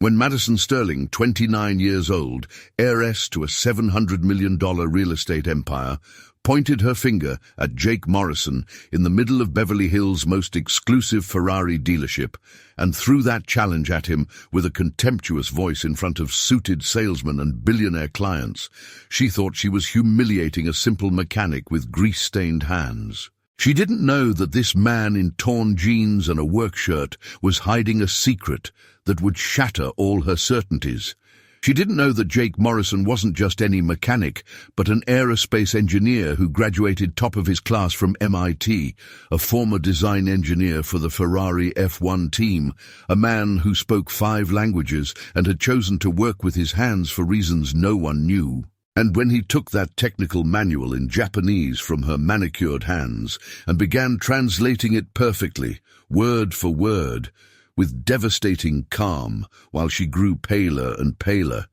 When Madison Sterling, 29 years old, heiress to a $700 million real estate empire, pointed her finger at Jake Morrison in the middle of Beverly Hills' most exclusive Ferrari dealership, and threw that challenge at him with a contemptuous voice in front of suited salesmen and billionaire clients, she thought she was humiliating a simple mechanic with grease-stained hands. She didn't know that this man in torn jeans and a work shirt was hiding a secret that would shatter all her certainties. She didn't know that Jake Morrison wasn't just any mechanic, but an aerospace engineer who graduated top of his class from MIT, a former design engineer for the Ferrari F1 team, a man who spoke 5 languages and had chosen to work with his hands for reasons no one knew. And when he took that technical manual in Japanese from her manicured hands and began translating it perfectly, word for word, with devastating calm, while she grew paler and paler,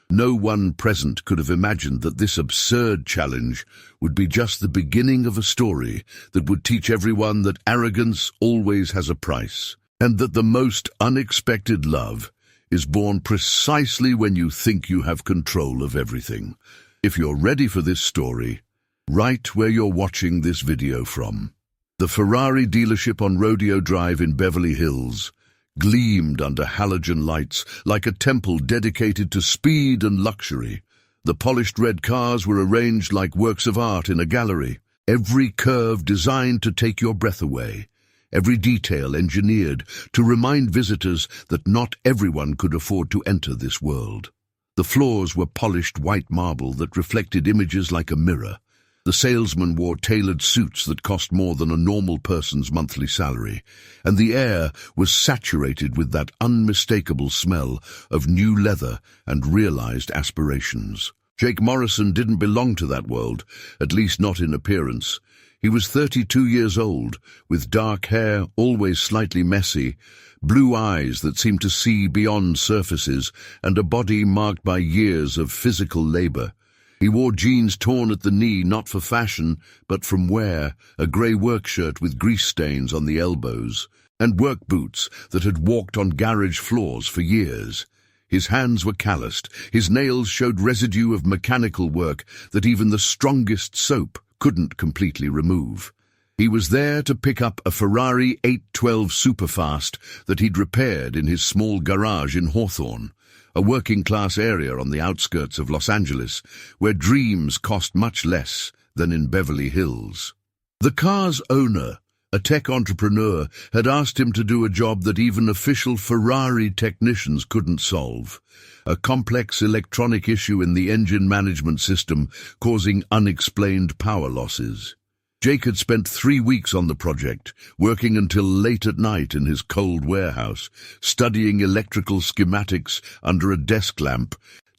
no one present could have imagined that this absurd challenge would be just the beginning of a story that would teach everyone that arrogance always has a price, and that the most unexpected love is born precisely when you think you have control of everything. If you're ready for this story, right where you're watching this video from. The Ferrari dealership on Rodeo Drive in Beverly Hills gleamed under halogen lights like a temple dedicated to speed and luxury. The polished red cars were arranged like works of art in a gallery, every curve designed to take your breath away, every detail engineered to remind visitors that not everyone could afford to enter this world. The floors were polished white marble that reflected images like a mirror. The salesman wore tailored suits that cost more than a normal person's monthly salary, and the air was saturated with that unmistakable smell of new leather and realized aspirations. Jake Morrison didn't belong to that world, at least not in appearance. He was 32 years old, with dark hair, always slightly messy, blue eyes that seemed to see beyond surfaces, and a body marked by years of physical labor. He wore jeans torn at the knee, not for fashion, but from wear, a grey work shirt with grease stains on the elbows, and work boots that had walked on garage floors for years. His hands were calloused, his nails showed residue of mechanical work that even the strongest soap couldn't completely remove. He was there to pick up a Ferrari 812 Superfast that he'd repaired in his small garage in Hawthorne, a working-class area on the outskirts of Los Angeles, where dreams cost much less than in Beverly Hills. The car's owner, a tech entrepreneur, had asked him to do a job that even official Ferrari technicians couldn't solve, a complex electronic issue in the engine management system causing unexplained power losses. Jake had spent 3 weeks on the project, working until late at night in his cold warehouse, studying electrical schematics under a desk lamp,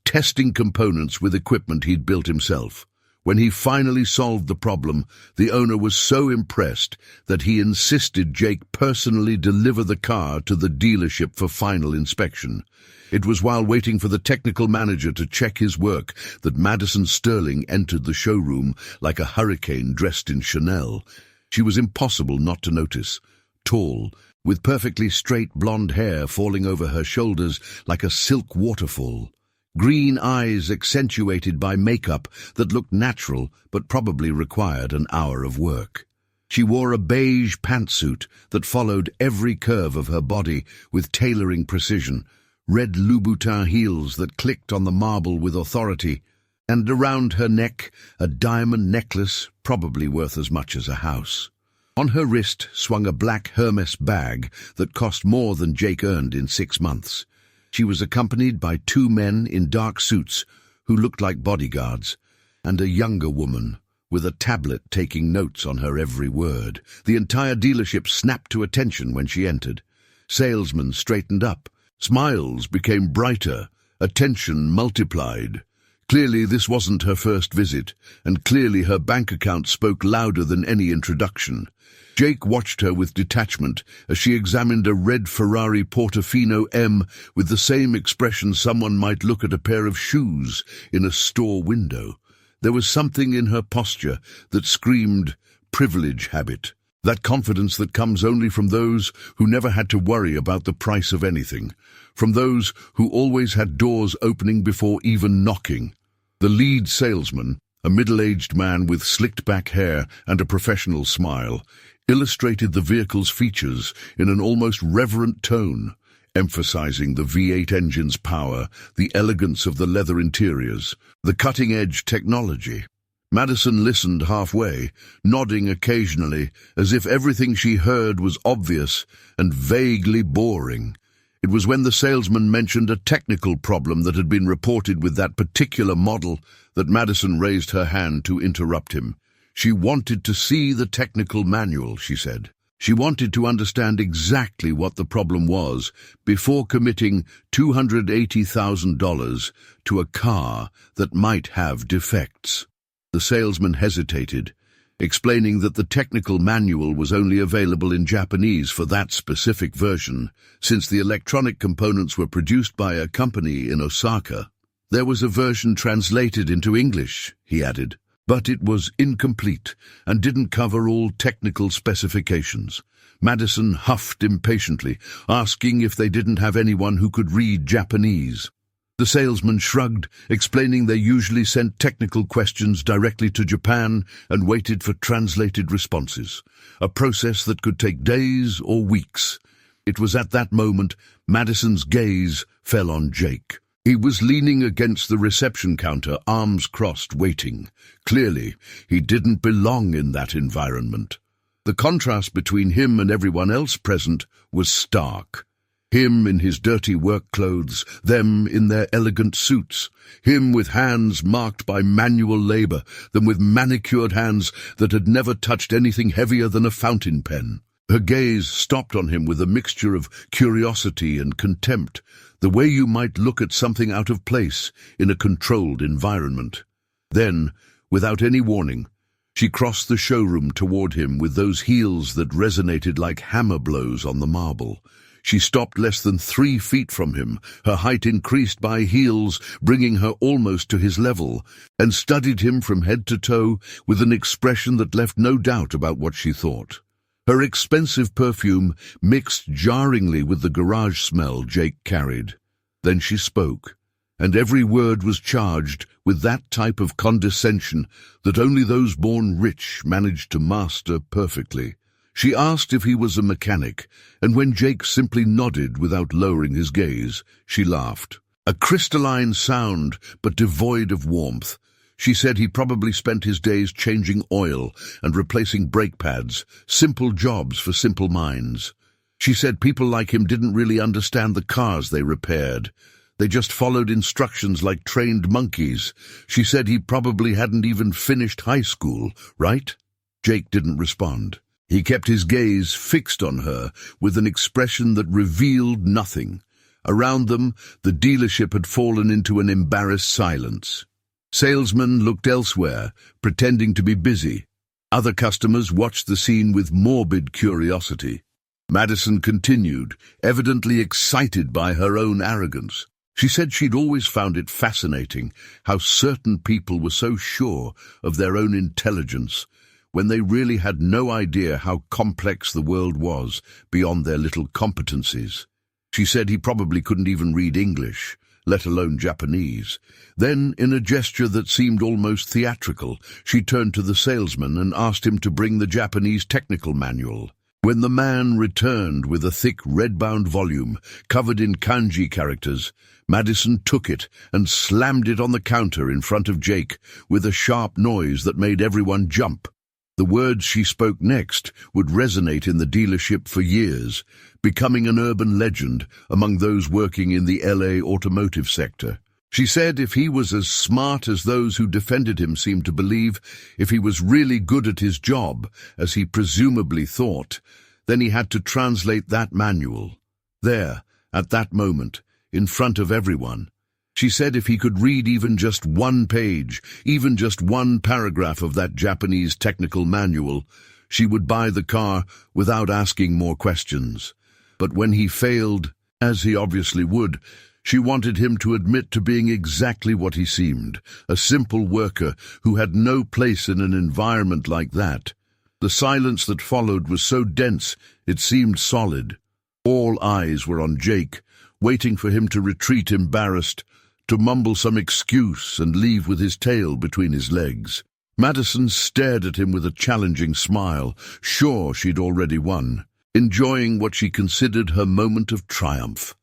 testing components with equipment he'd built himself. When he finally solved the problem, the owner was so impressed that he insisted Jake personally deliver the car to the dealership for final inspection. It was while waiting for the technical manager to check his work that Madison Sterling entered the showroom like a hurricane dressed in Chanel. She was impossible not to notice. Tall, with perfectly straight blonde hair falling over her shoulders like a silk waterfall. Green eyes accentuated by makeup that looked natural but probably required an hour of work. She wore a beige pantsuit that followed every curve of her body with tailoring precision, red Louboutin heels that clicked on the marble with authority, and around her neck a diamond necklace probably worth as much as a house. On her wrist swung a black Hermes bag that cost more than Jake earned in 6 months. She was accompanied by 2 men in dark suits who looked like bodyguards, and a younger woman with a tablet taking notes on her every word. The entire dealership snapped to attention when she entered. Salesmen straightened up. Smiles became brighter. Attention multiplied. Clearly this wasn't her first visit, and clearly her bank account spoke louder than any introduction. Jake watched her with detachment as she examined a red Ferrari Portofino M with the same expression someone might look at a pair of shoes in a store window. There was something in her posture that screamed privilege habit. That confidence that comes only from those who never had to worry about the price of anything, from those who always had doors opening before even knocking. The lead salesman, a middle-aged man with slicked-back hair and a professional smile, illustrated the vehicle's features in an almost reverent tone, emphasizing the V8 engine's power, the elegance of the leather interiors, the cutting-edge technology. Madison listened halfway, nodding occasionally, as if everything she heard was obvious and vaguely boring. It was when the salesman mentioned a technical problem that had been reported with that particular model that Madison raised her hand to interrupt him. She wanted to see the technical manual, she said. She wanted to understand exactly what the problem was before committing $280,000 to a car that might have defects. The salesman hesitated, explaining that the technical manual was only available in Japanese for that specific version, since the electronic components were produced by a company in Osaka. There was a version translated into English, he added, but it was incomplete and didn't cover all technical specifications. Madison huffed impatiently, asking if they didn't have anyone who could read Japanese. The salesman shrugged, explaining they usually sent technical questions directly to Japan and waited for translated responses, a process that could take days or weeks. It was at that moment Madison's gaze fell on Jake. He was leaning against the reception counter, arms crossed, waiting. Clearly, he didn't belong in that environment. The contrast between him and everyone else present was stark. Him in his dirty work clothes, them in their elegant suits, him with hands marked by manual labor, them with manicured hands that had never touched anything heavier than a fountain pen. Her gaze stopped on him with a mixture of curiosity and contempt, the way you might look at something out of place in a controlled environment. Then, without any warning, she crossed the showroom toward him with those heels that resonated like hammer blows on the marble. She stopped less than 3 feet from him, her height increased by heels, bringing her almost to his level, and studied him from head to toe with an expression that left no doubt about what she thought. Her expensive perfume mixed jarringly with the garage smell Jake carried. Then she spoke, and every word was charged with that type of condescension that only those born rich managed to master perfectly. She asked if he was a mechanic, and when Jake simply nodded without lowering his gaze, she laughed. A crystalline sound, but devoid of warmth. She said he probably spent his days changing oil and replacing brake pads, simple jobs for simple minds. She said people like him didn't really understand the cars they repaired. They just followed instructions like trained monkeys. She said he probably hadn't even finished high school, right? Jake didn't respond. He kept his gaze fixed on her with an expression that revealed nothing. Around them, the dealership had fallen into an embarrassed silence. Salesmen looked elsewhere, pretending to be busy. Other customers watched the scene with morbid curiosity. Madison continued, evidently excited by her own arrogance. She said she'd always found it fascinating how certain people were so sure of their own intelligence when they really had no idea how complex the world was beyond their little competencies. She said he probably couldn't even read English, let alone Japanese. Then, in a gesture that seemed almost theatrical, she turned to the salesman and asked him to bring the Japanese technical manual. When the man returned with a thick red-bound volume covered in kanji characters, Madison took it and slammed it on the counter in front of Jake with a sharp noise that made everyone jump. The words she spoke next would resonate in the dealership for years, becoming an urban legend among those working in the LA automotive sector. She said if he was as smart as those who defended him seemed to believe, if he was really good at his job, as he presumably thought, then he had to translate that manual. There, at that moment, in front of everyone. She said if he could read even just one page, even just one paragraph of that Japanese technical manual, she would buy the car without asking more questions. But when he failed, as he obviously would, she wanted him to admit to being exactly what he seemed, a simple worker who had no place in an environment like that. The silence that followed was so dense it seemed solid. All eyes were on Jake, waiting for him to retreat embarrassed, to mumble some excuse and leave with his tail between his legs. Madison stared at him with a challenging smile, sure she'd already won, enjoying what she considered her moment of triumph.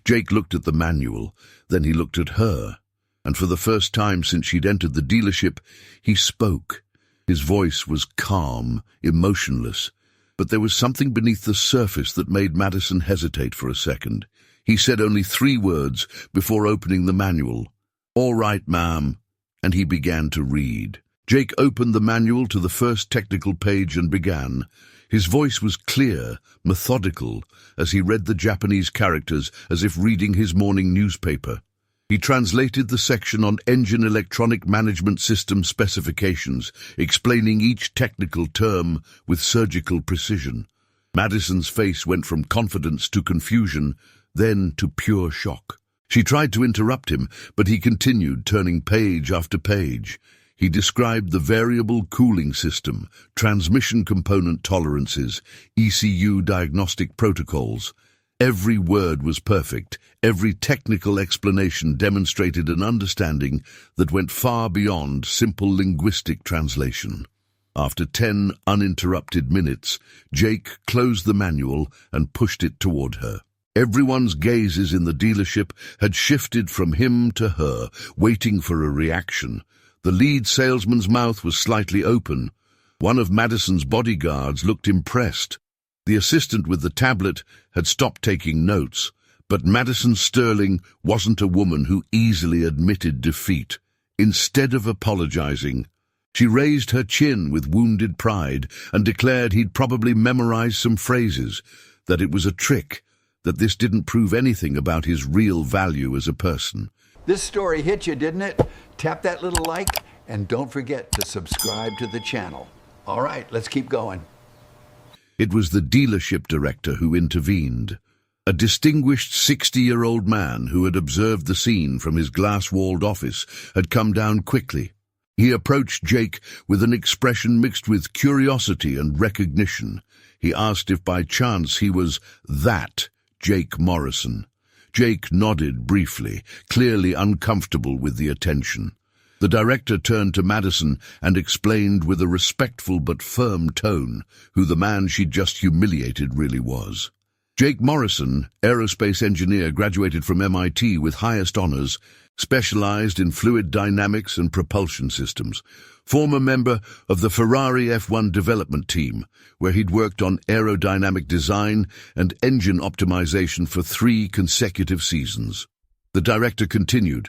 Jake looked at the manual, then he looked at her, and for the first time since she'd entered the dealership, he spoke. His voice was calm, emotionless, but there was something beneath the surface that made Madison hesitate for a second. He said only 3 words before opening the manual. "All right, ma'am," and he began to read. Jake opened the manual to the first technical page and began. His voice was clear, methodical, as he read the Japanese characters as if reading his morning newspaper. He translated the section on engine electronic management system specifications, explaining each technical term with surgical precision. Madison's face went from confidence to confusion, then to pure shock. She tried to interrupt him, but he continued, turning page after page. He described the variable cooling system, transmission component tolerances, ECU diagnostic protocols. Every word was perfect. Every technical explanation demonstrated an understanding that went far beyond simple linguistic translation. After 10 uninterrupted minutes, Jake closed the manual and pushed it toward her. Everyone's gazes in the dealership had shifted from him to her, waiting for a reaction. The lead salesman's mouth was slightly open. One of Madison's bodyguards looked impressed. The assistant with the tablet had stopped taking notes, but Madison Sterling wasn't a woman who easily admitted defeat. Instead of apologizing, she raised her chin with wounded pride and declared he'd probably memorized some phrases, that it was a trick, that this didn't prove anything about his real value as a person. This story hit you, didn't it? Tap that little like, and don't forget to subscribe to the channel. All right, let's keep going. It was the dealership director who intervened. A distinguished 60-year-old man who had observed the scene from his glass-walled office had come down quickly. He approached Jake with an expression mixed with curiosity and recognition. He asked if by chance he was that Jake Morrison. Jake nodded briefly, clearly uncomfortable with the attention. The director turned to Madison and explained with a respectful but firm tone who the man she'd just humiliated really was. Jake Morrison, aerospace engineer, graduated from MIT with highest honors, specialized in fluid dynamics and propulsion systems, former member of the Ferrari F1 development team, where he'd worked on aerodynamic design and engine optimization for 3 consecutive seasons. The director continued.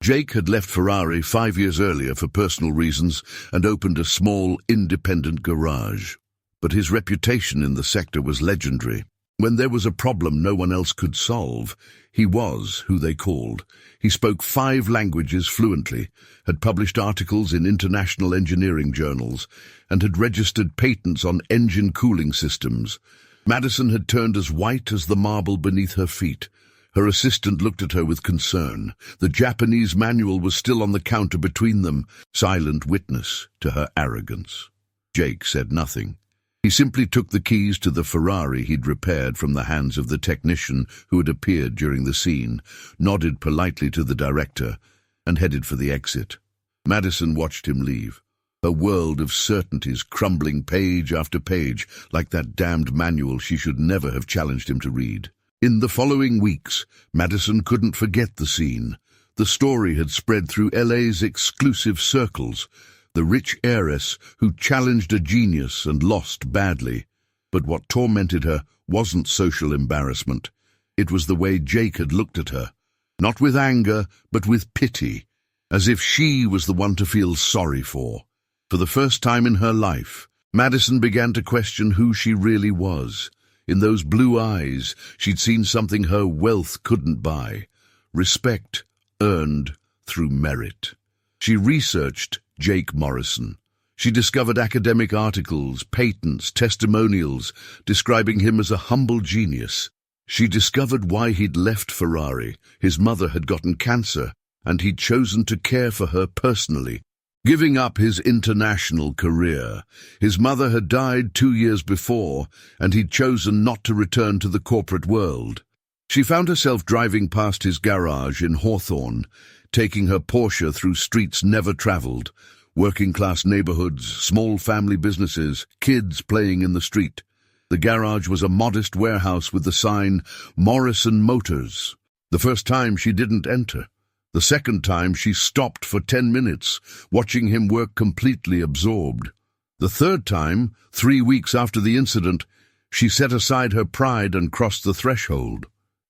Jake had left Ferrari 5 years earlier for personal reasons and opened a small, independent garage. But his reputation in the sector was legendary. When there was a problem no one else could solve, he was who they called. He spoke 5 languages fluently, had published articles in international engineering journals, and had registered patents on engine cooling systems. Madison had turned as white as the marble beneath her feet. Her assistant looked at her with concern. The Japanese manual was still on the counter between them, silent witness to her arrogance. Jake said nothing. He simply took the keys to the Ferrari he'd repaired from the hands of the technician who had appeared during the scene, nodded politely to the director, and headed for the exit. Madison watched him leave, her world of certainties crumbling page after page like that damned manual she should never have challenged him to read. In the following weeks, Madison couldn't forget the scene. The story had spread through LA's exclusive circles, the rich heiress who challenged a genius and lost badly. But what tormented her wasn't social embarrassment. It was the way Jake had looked at her, not with anger, but with pity, as if she was the one to feel sorry for. For the first time in her life, Madison began to question who she really was. In those blue eyes, she'd seen something her wealth couldn't buy. Respect earned through merit. She researched Jake Morrison. She discovered academic articles, patents, testimonials, describing him as a humble genius. She discovered why he'd left Ferrari. His mother had gotten cancer, and he'd chosen to care for her personally, giving up his international career. His mother had died 2 years before, and he'd chosen not to return to the corporate world. She found herself driving past his garage in Hawthorne, taking her Porsche through streets never traveled, working-class neighborhoods, small family businesses, kids playing in the street. The garage was a modest warehouse with the sign, Morrison Motors. The first time she didn't enter. The second time she stopped for 10 minutes, watching him work completely absorbed. The third time, 3 weeks after the incident, she set aside her pride and crossed the threshold.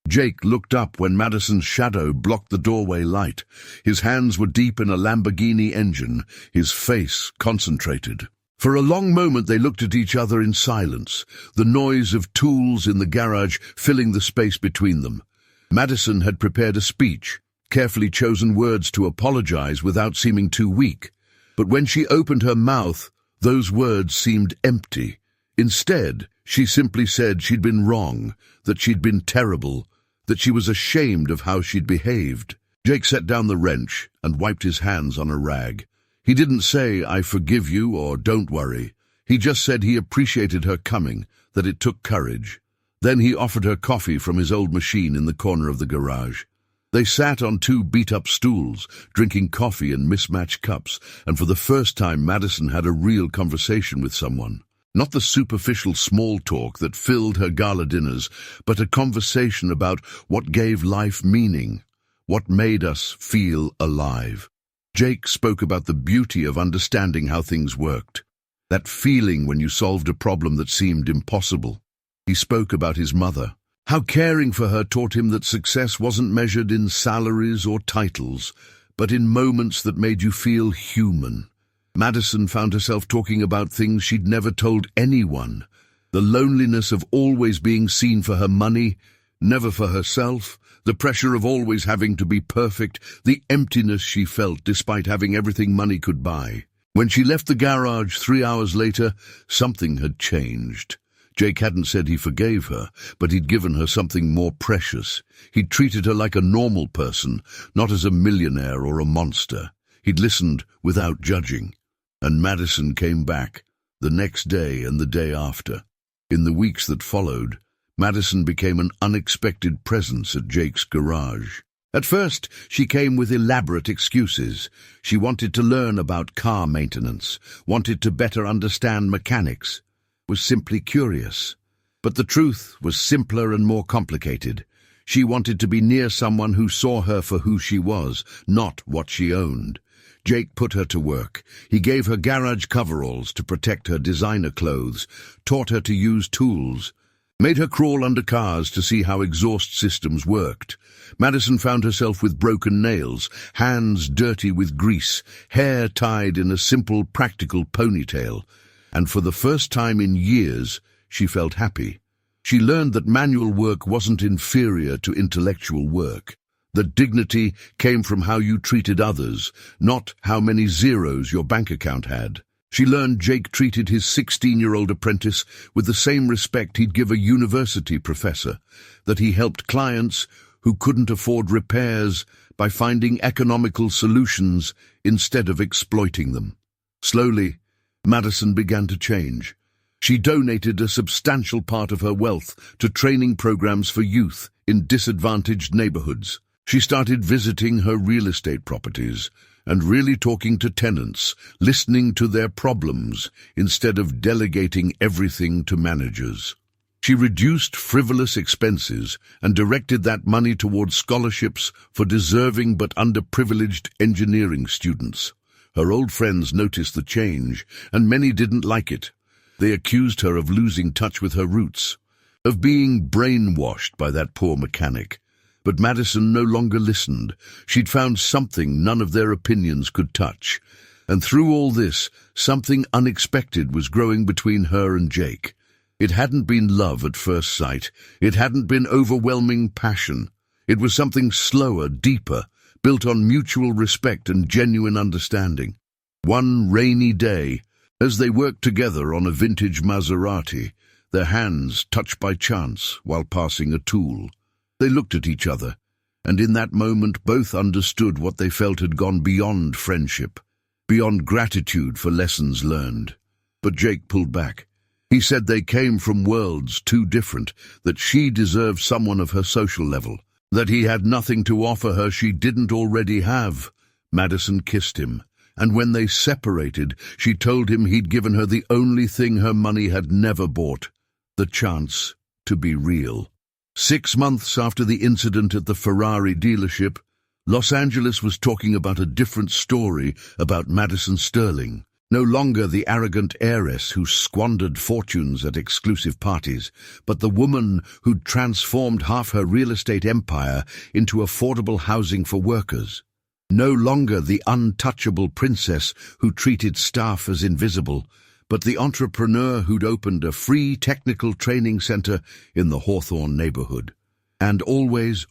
Jake looked up when Madison's shadow blocked the doorway light. His hands were deep in a Lamborghini engine, his face concentrated. For a long moment they looked at each other in silence, the noise of tools in the garage filling the space between them. Madison had prepared a speech, carefully chosen words to apologize without seeming too weak. But when she opened her mouth, those words seemed empty. Instead, she simply said she'd been wrong, that she'd been terrible, that she was ashamed of how she'd behaved. Jake set down the wrench and wiped his hands on a rag. He didn't say, "I forgive you," or "don't worry." He just said he appreciated her coming, that it took courage. Then he offered her coffee from his old machine in the corner of the garage. They sat on 2 beat-up stools, drinking coffee in mismatched cups, and for the first time Madison had a real conversation with someone. Not the superficial small talk that filled her gala dinners, but a conversation about what gave life meaning, what made us feel alive. Jake spoke about the beauty of understanding how things worked, that feeling when you solved a problem that seemed impossible. He spoke about his mother, how caring for her taught him that success wasn't measured in salaries or titles, but in moments that made you feel human. Madison found herself talking about things she'd never told anyone. The loneliness of always being seen for her money, never for herself, the pressure of always having to be perfect, the emptiness she felt despite having everything money could buy. When she left the garage 3 hours later, something had changed. Jake hadn't said he forgave her, but he'd given her something more precious. He'd treated her like a normal person, not as a millionaire or a monster. He'd listened without judging. And Madison came back, the next day and the day after. In the weeks that followed, Madison became an unexpected presence at Jake's garage. At first, she came with elaborate excuses. She wanted to learn about car maintenance, wanted to better understand mechanics, was simply curious. But the truth was simpler and more complicated. She wanted to be near someone who saw her for who she was, not what she owned. Jake put her to work. He gave her garage coveralls to protect her designer clothes, taught her to use tools, made her crawl under cars to see how exhaust systems worked. Madison found herself with broken nails, hands dirty with grease, hair tied in a simple, practical ponytail. And for the first time in years, she felt happy. She learned that manual work wasn't inferior to intellectual work. That dignity came from how you treated others, not how many zeros your bank account had. She learned Jake treated his 16-year-old apprentice with the same respect he'd give a university professor, that he helped clients who couldn't afford repairs by finding economical solutions instead of exploiting them. Slowly, Madison began to change. She donated a substantial part of her wealth to training programs for youth in disadvantaged neighborhoods. She started visiting her real estate properties and really talking to tenants, listening to their problems instead of delegating everything to managers. She reduced frivolous expenses and directed that money towards scholarships for deserving but underprivileged engineering students. Her old friends noticed the change, and many didn't like it. They accused her of losing touch with her roots, of being brainwashed by that poor mechanic. But Madison no longer listened. She'd found something none of their opinions could touch. And through all this, something unexpected was growing between her and Jake. It hadn't been love at first sight. It hadn't been overwhelming passion. It was something slower, deeper, built on mutual respect and genuine understanding. One rainy day, as they worked together on a vintage Maserati, their hands touched by chance while passing a tool, they looked at each other, and in that moment both understood what they felt had gone beyond friendship. beyond gratitude for lessons learned. But Jake pulled back. He said they came from worlds too different, that she deserved someone of her social level, that he had nothing to offer her she didn't already have. Madison kissed him, and when they separated, she told him he'd given her the only thing her money had never bought, the chance to be real. 6 months after the incident at the Ferrari dealership, Los Angeles was talking about a different story about Madison Sterling. No longer the arrogant heiress who squandered fortunes at exclusive parties, but the woman who'd transformed half her real estate empire into affordable housing for workers. No longer the untouchable princess who treated staff as invisible, but the entrepreneur who'd opened a free technical training center in the Hawthorne neighborhood. And always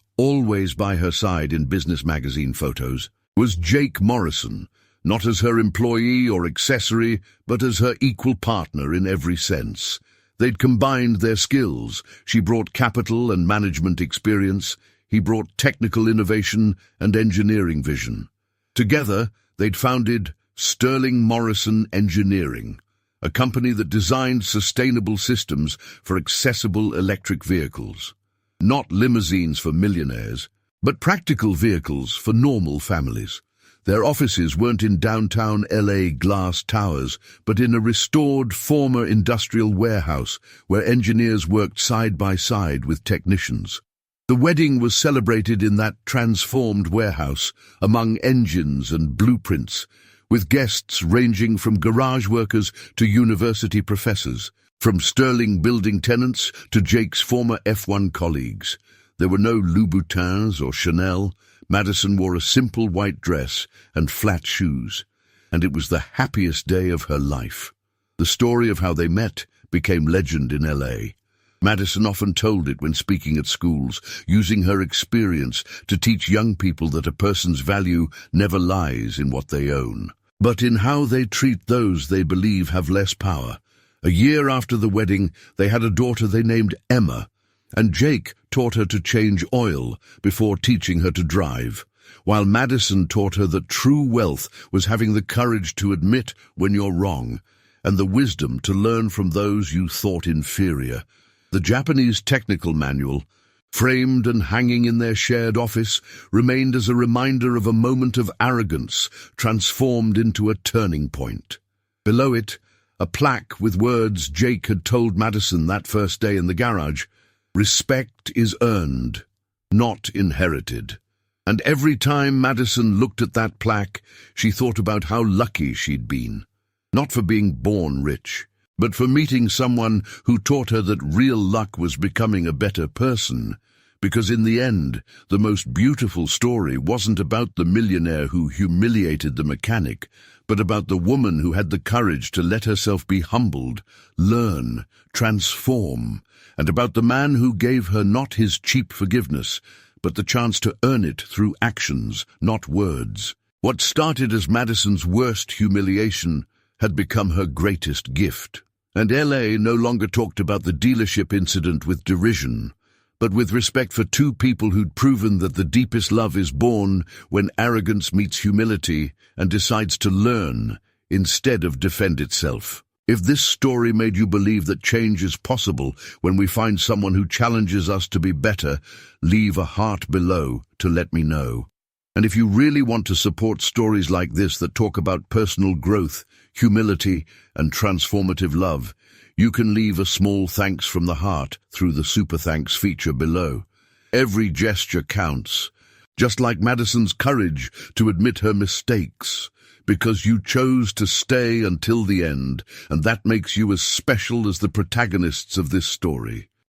by her side in business magazine photos, was Jake Morrison, not as her employee or accessory, but as her equal partner in every sense. They'd combined their skills. She brought capital and management experience. He brought technical innovation and engineering vision. Together, they'd founded Sterling Morrison Engineering, a company that designed sustainable systems for accessible electric vehicles. Not limousines for millionaires, but practical vehicles for normal families. Their offices weren't in downtown LA glass towers, but in a restored former industrial warehouse where engineers worked side by side with technicians. The wedding was celebrated in that transformed warehouse, among engines and blueprints, with guests ranging from garage workers to university professors, from Sterling building tenants to Jake's former F1 colleagues. There were no Louboutins or Chanel. Madison wore a simple white dress and flat shoes, and it was the happiest day of her life. The story of how they met became legend in LA. Madison often told it when speaking at schools, using her experience to teach young people that a person's value never lies in what they own, but in how they treat those they believe have less power. A year after the wedding, they had a daughter they named Emma, and Jake taught her to change oil before teaching her to drive, while Madison taught her that true wealth was having the courage to admit when you're wrong, and the wisdom to learn from those you thought inferior. The Japanese technical manual, framed and hanging in their shared office, remained as a reminder of a moment of arrogance transformed into a turning point. Below it, a plaque with words Jake had told Madison that first day in the garage: "Respect is earned, not inherited." And every time Madison looked at that plaque, she thought about how lucky she'd been, not for being born rich, but for meeting someone who taught her that real luck was becoming a better person. Because in the end, the most beautiful story wasn't about the millionaire who humiliated the mechanic, but about the woman who had the courage to let herself be humbled, learn, transform, and about the man who gave her not his cheap forgiveness, but the chance to earn it through actions, not words. What started as Madison's worst humiliation had become her greatest gift. And LA no longer talked about the dealership incident with derision, but with respect for two people who'd proven that the deepest love is born when arrogance meets humility and decides to learn instead of defend itself. If this story made you believe that change is possible when we find someone who challenges us to be better, leave a heart below to let me know. And if you really want to support stories like this that talk about personal growth, humility, and transformative love, you can leave a small thanks from the heart through the Super Thanks feature below. Every gesture counts, just like Madison's courage to admit her mistakes, because you chose to stay until the end, and that makes you as special as the protagonists of this story.